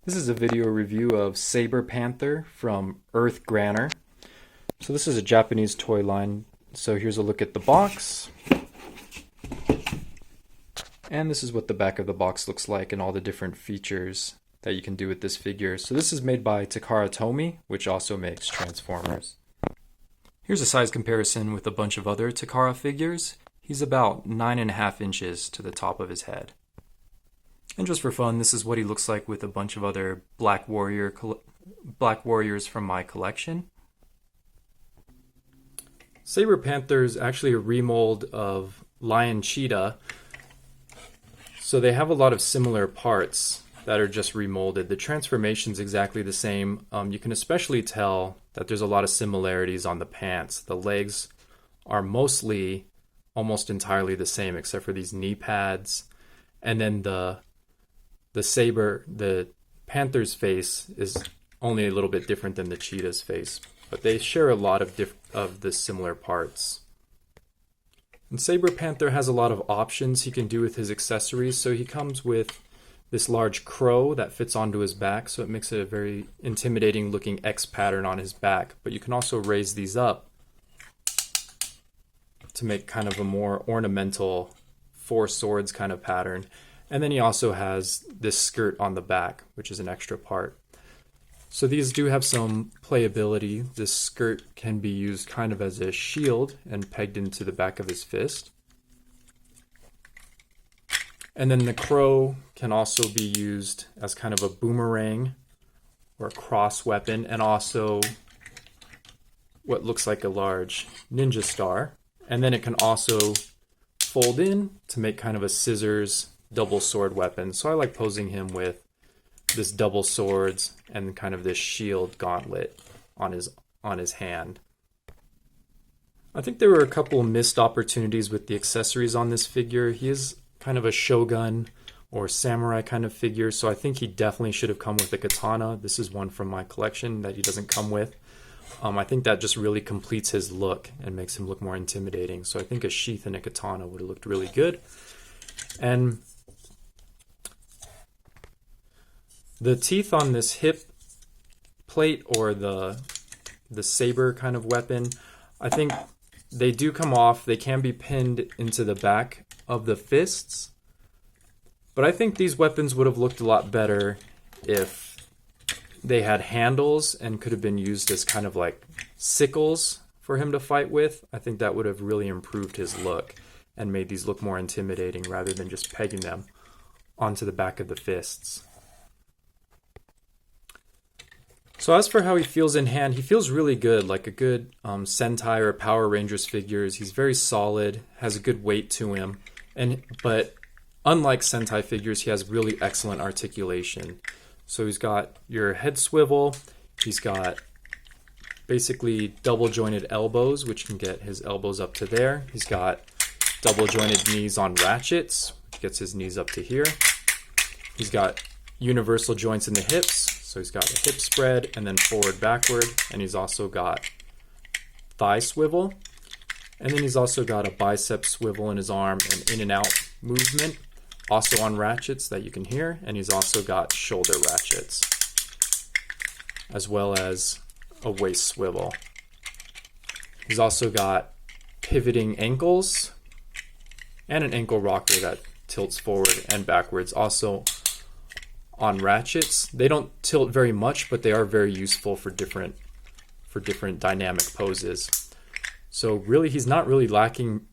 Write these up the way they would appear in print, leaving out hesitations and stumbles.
This is a video review of Saber Panther from Earth Granner. So this is a Japanese toy line. So here's a look at the box. And this is what the back of the box looks like and all the different features that you can do with this figure. So this is made by Takara Tomy, which also makes Transformers. Here's a size comparison with a bunch of other Takara figures. He's about 9.5 inches to the top of his head. And just for fun, this is what he looks like with a bunch of other Black Warriors from my collection. Saber Panther is actually a remold of Lion Cheetah. So they have a lot of similar parts that are just remolded. The transformation's exactly the same. You can especially tell that there's a lot of similarities on the pants. The legs are mostly almost entirely the same except for these knee pads. And then the Panther's face is only a little bit different than the cheetah's face, but they share a lot of the similar parts. And Saber Panther has a lot of options he can do with his accessories. So he comes with this large crow that fits onto his back, so it makes it a very intimidating looking X pattern on his back. But you can also raise these up to make kind of a more ornamental four swords kind of pattern. And then he also has this skirt on the back, which is an extra part. So these do have some playability. This skirt can be used kind of as a shield and pegged into the back of his fist. And then the crow can also be used as kind of a boomerang or a cross weapon, and also what looks like a large ninja star. And then it can also fold in to make kind of a scissors double sword weapon. So I like posing him with this double swords and kind of this shield gauntlet on his hand. I think there were a couple missed opportunities with the accessories on this figure. He is kind of a shogun or samurai kind of figure, so I think he definitely should have come with a katana. This is one from my collection that he doesn't come with. I think that just really completes his look and makes him look more intimidating. So I think a sheath and a katana would have looked really good. And the teeth on this hip plate or the saber kind of weapon, I think they do come off. They can be pinned into the back of the fists. But I think these weapons would have looked a lot better if they had handles and could have been used as kind of like sickles for him to fight with. I think that would have really improved his look and made these look more intimidating rather than just pegging them onto the back of the fists. So as for how he feels in hand, he feels really good, like a good Sentai or Power Rangers figures. He's very solid, has a good weight to him, but unlike Sentai figures, he has really excellent articulation. So he's got your head swivel, he's got basically double jointed elbows, which can get his elbows up to there. He's got double jointed knees on ratchets, which gets his knees up to here. He's got universal joints in the hips, so he's got a hip spread and then forward backward, and he's also got thigh swivel, and then he's also got a bicep swivel in his arm and in and out movement, also on ratchets that you can hear, and he's also got shoulder ratchets as well as a waist swivel. He's also got pivoting ankles and an ankle rocker that tilts forward and backwards, also on ratchets. They don't tilt very much, but they are very useful for different dynamic poses. So really, he's not really lacking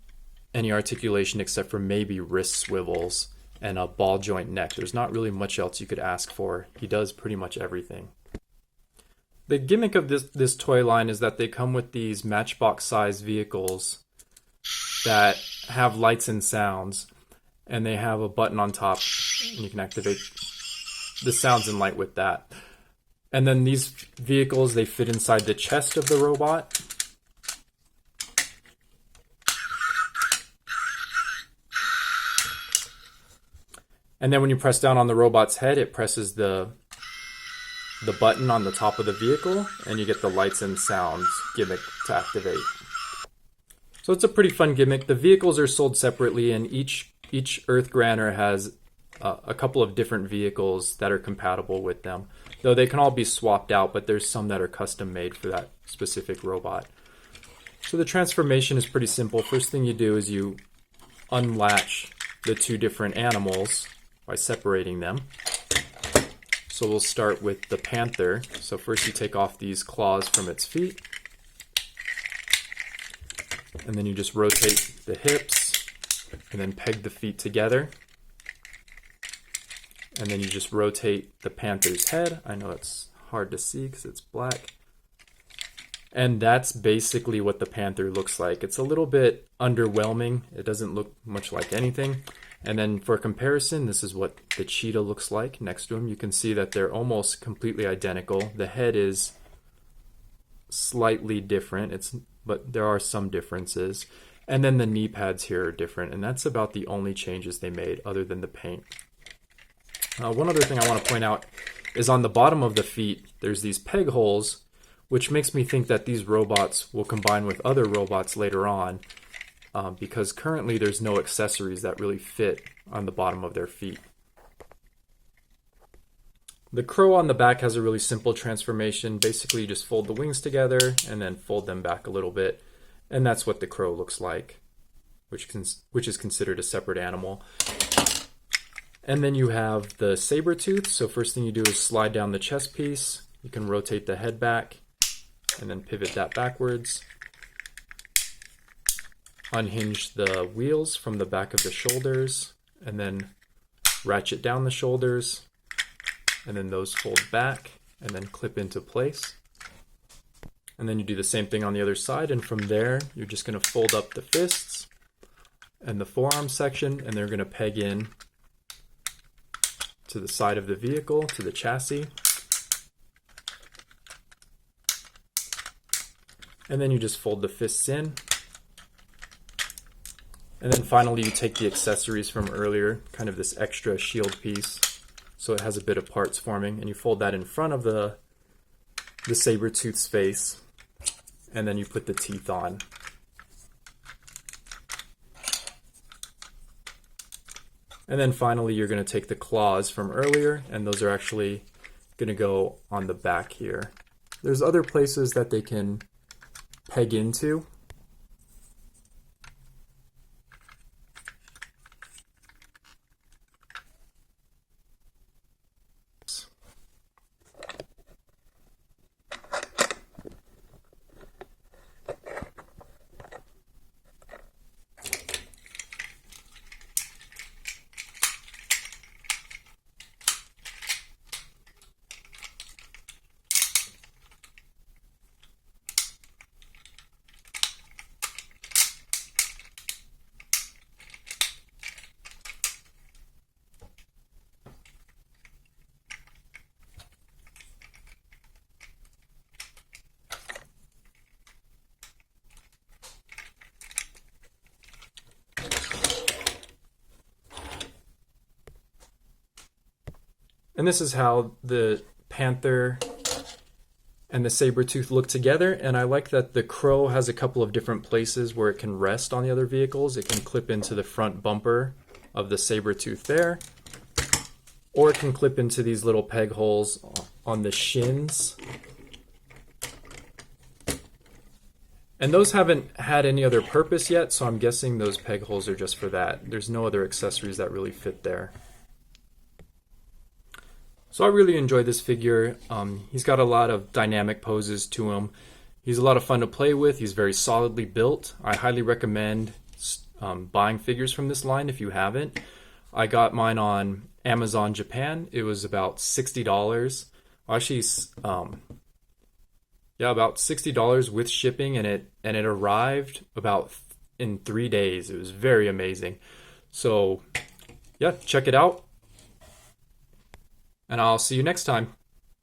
any articulation except for maybe wrist swivels and a ball joint neck. There's not really much else you could ask for. He does pretty much everything. The gimmick of this toy line is that they come with these matchbox size vehicles that have lights and sounds, and they have a button on top and you can activate the sounds and light with that. And then these vehicles, they fit inside the chest of the robot. And then when you press down on the robot's head, it presses the button on the top of the vehicle, and you get the lights and sounds gimmick to activate. So it's a pretty fun gimmick. The vehicles are sold separately, and each Earth Granner has a couple of different vehicles that are compatible with them. Though they can all be swapped out, but there's some that are custom made for that specific robot. So the transformation is pretty simple. First thing you do is you unlatch the two different animals by separating them. So we'll start with the panther. So first you take off these claws from its feet. And then you just rotate the hips and then peg the feet together. And then you just rotate the panther's head. I know it's hard to see because it's black. And that's basically what the panther looks like. It's a little bit underwhelming. It doesn't look much like anything. And then for comparison, this is what the cheetah looks like next to him. You can see that they're almost completely identical. The head is slightly different, but there are some differences. And then the knee pads here are different, and that's about the only changes they made other than the paint. One other thing I want to point out is on the bottom of the feet, there's these peg holes, which makes me think that these robots will combine with other robots later on, because currently there's no accessories that really fit on the bottom of their feet. The crow on the back has a really simple transformation. Basically, you just fold the wings together and then fold them back a little bit, and that's what the crow looks like, which is considered a separate animal. And then you have the saber tooth. So first thing you do is slide down the chest piece. You can rotate the head back and then pivot that backwards. Unhinge the wheels from the back of the shoulders and then ratchet down the shoulders, and then those fold back and then clip into place. And then you do the same thing on the other side, and from there you're just going to fold up the fists and the forearm section, and they're going to peg in to the side of the vehicle, to the chassis. And then you just fold the fists in. And then finally you take the accessories from earlier, kind of this extra shield piece, so it has a bit of parts forming, and you fold that in front of the saber-tooth's face, and then you put the teeth on. And then finally you're going to take the claws from earlier, and those are actually going to go on the back here. There's other places that they can peg into. And this is how the panther and the saber-tooth look together. And I like that the crow has a couple of different places where it can rest on the other vehicles. It can clip into the front bumper of the saber-tooth there, or it can clip into these little peg holes on the shins. And those haven't had any other purpose yet, so I'm guessing those peg holes are just for that. There's no other accessories that really fit there. So I really enjoy this figure. He's got a lot of dynamic poses to him. He's a lot of fun to play with. He's very solidly built. I highly recommend buying figures from this line if you haven't. I got mine on Amazon Japan. It was about $60. Actually, about $60 with shipping, and it arrived about in 3 days. It was very amazing. So yeah, check it out. And I'll see you next time.